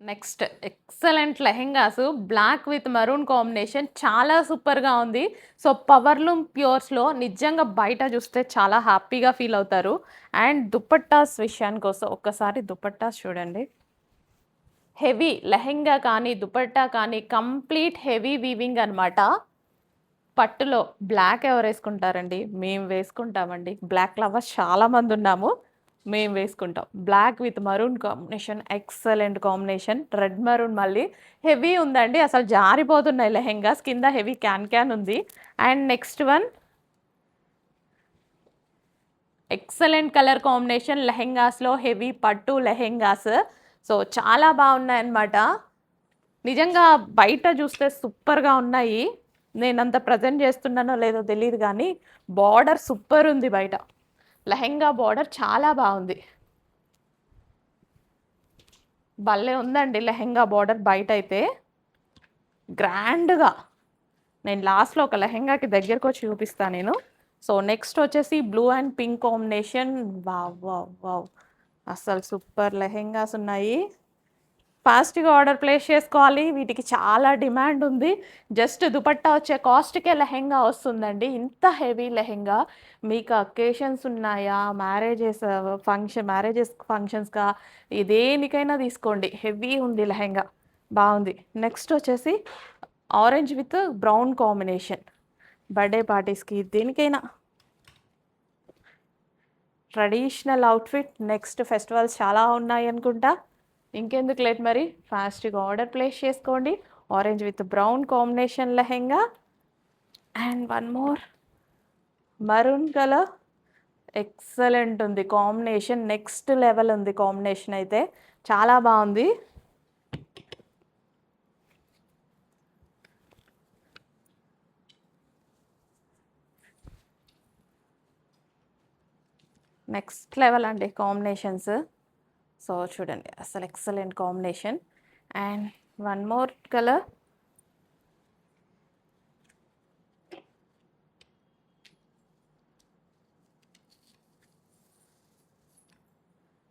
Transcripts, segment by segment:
Next excellent lehengas black with maroon combination చాలా సూపర్‌గా ఉంది. సో, పవర్లూమ్ ప్యూర్స్‌లో నిజంగా బయట చూస్తే చాలా హ్యాపీగా ఫీల్ అవుతారు. అండ్ దుపట్టాస్ విషయానికొస్తే ఒక్కసారి దుపట్టాస్ చూడండి. హెవీ లెహెంగా కానీ, దుపట్టా కానీ కంప్లీట్ హెవీ వీవింగ్ అనమాట. పట్టులో బ్లాక్ ఎవరేసుకుంటారండి? మేము వేసుకుంటామండి. బ్లాక్ లవర్స్ చాలా మందున్నాము. మేము వేసుకుంటాం. Black with maroon combination excellent combination. Red maroon మళ్ళీ హెవీ ఉందండి. అసలు జారిపోతున్నాయి లెహెంగాస్. కింద హెవీ క్యాన్ క్యాన్ ఉంది. And next one excellent colour combination లెహెంగాస్‌లో హెవీ పట్టు లెహెంగాస్. సో, చాలా బాగున్నాయన్నమాట. నిజంగా బయట చూస్తే సూపర్‌గా ఉన్నాయి. నేనంత ప్రెజెంట్ చేస్తున్నానో లేదో తెలీదు గానీ, బార్డర్ సూపర్ ఉంది బయట. లెహెంగా బార్డర్ చాలా బావుంది. భలే ఉందండి లెహెంగా బార్డర్ బయటైతే. గ్రాండ్‌గా. నేను లాస్ట్‌లో ఒక లెహెంగాకి దగ్గరకొచ్చి చూపిస్తా నేను. సో, నెక్స్ట్ వచ్చేసి blue and pink combination. Wow! Wow! Wow! అస్సలు సూపర్ లెహెంగాస్ ఉన్నాయి. ఫాస్ట్‌గా ఆర్డర్ ప్లేస్ చేసుకోవాలి. వీటికి చాలా డిమాండ్ ఉంది. జస్ట్ దుపట్టా వచ్చే కాస్ట్‌కే లెహెంగా వస్తుందండి. ఇంత హెవీ లెహెంగా మీకు అకేషన్స్ ఉన్నాయా? మ్యారేజెస్ ఫంక్షన్స్‌కా దేనికైనా తీసుకోండి. హెవీ ఉంది లెహెంగా. బావుంది. నెక్స్ట్ వచ్చేసి orange with brown combination. Birthday పార్టీస్‌కి దేనికైనా ట్రెడిషనల్ అవుట్‌ఫిట్. నెక్స్ట్ ఫెస్టివల్స్ చాలా ఉన్నాయనుకుంటా. ఇంకెందుకు లేట్ మరి ఫాస్ట్‌గా ఆర్డర్ ప్లేస్ చేసుకోండి. Orange with brown combination lehenga and one more maroon colour. Excellent ఉంది కాంబినేషన్. నెక్స్ట్ లెవెల్ ఉంది కాంబినేషన్ అయితే. చాలా బావుంది. నెక్స్ట్ లెవెల్ అండి కాంబినేషన్స్. సో, చూడండి అసలు excellent combination. And one more colour.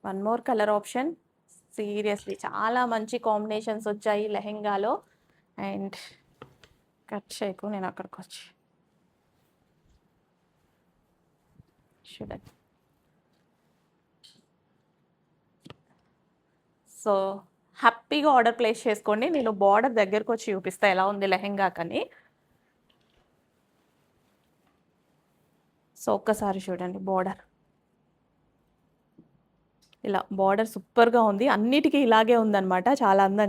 One more colour option. Seriously చాలా మంచి కాంబినేషన్స్ వచ్చాయి లెహెంగాలో. అండ్ కట్ చేయకు నేను అక్కడికొచ్చి చూడండి. సో, హ్యాపీగా ఆర్డర్ ప్లేస్ చేసుకోండి. నేను బార్డర్ దగ్గరకొచ్చి చూపిస్తా ఎలా ఉంది లెహెంగాకని. సో, ఒక్కసారి చూడండి బార్డర్. ఇలా బార్డర్ సూపర్‌గా ఉంది. అన్నిటికి ఇలాగే ఉందనమాట. చాలా అందంగా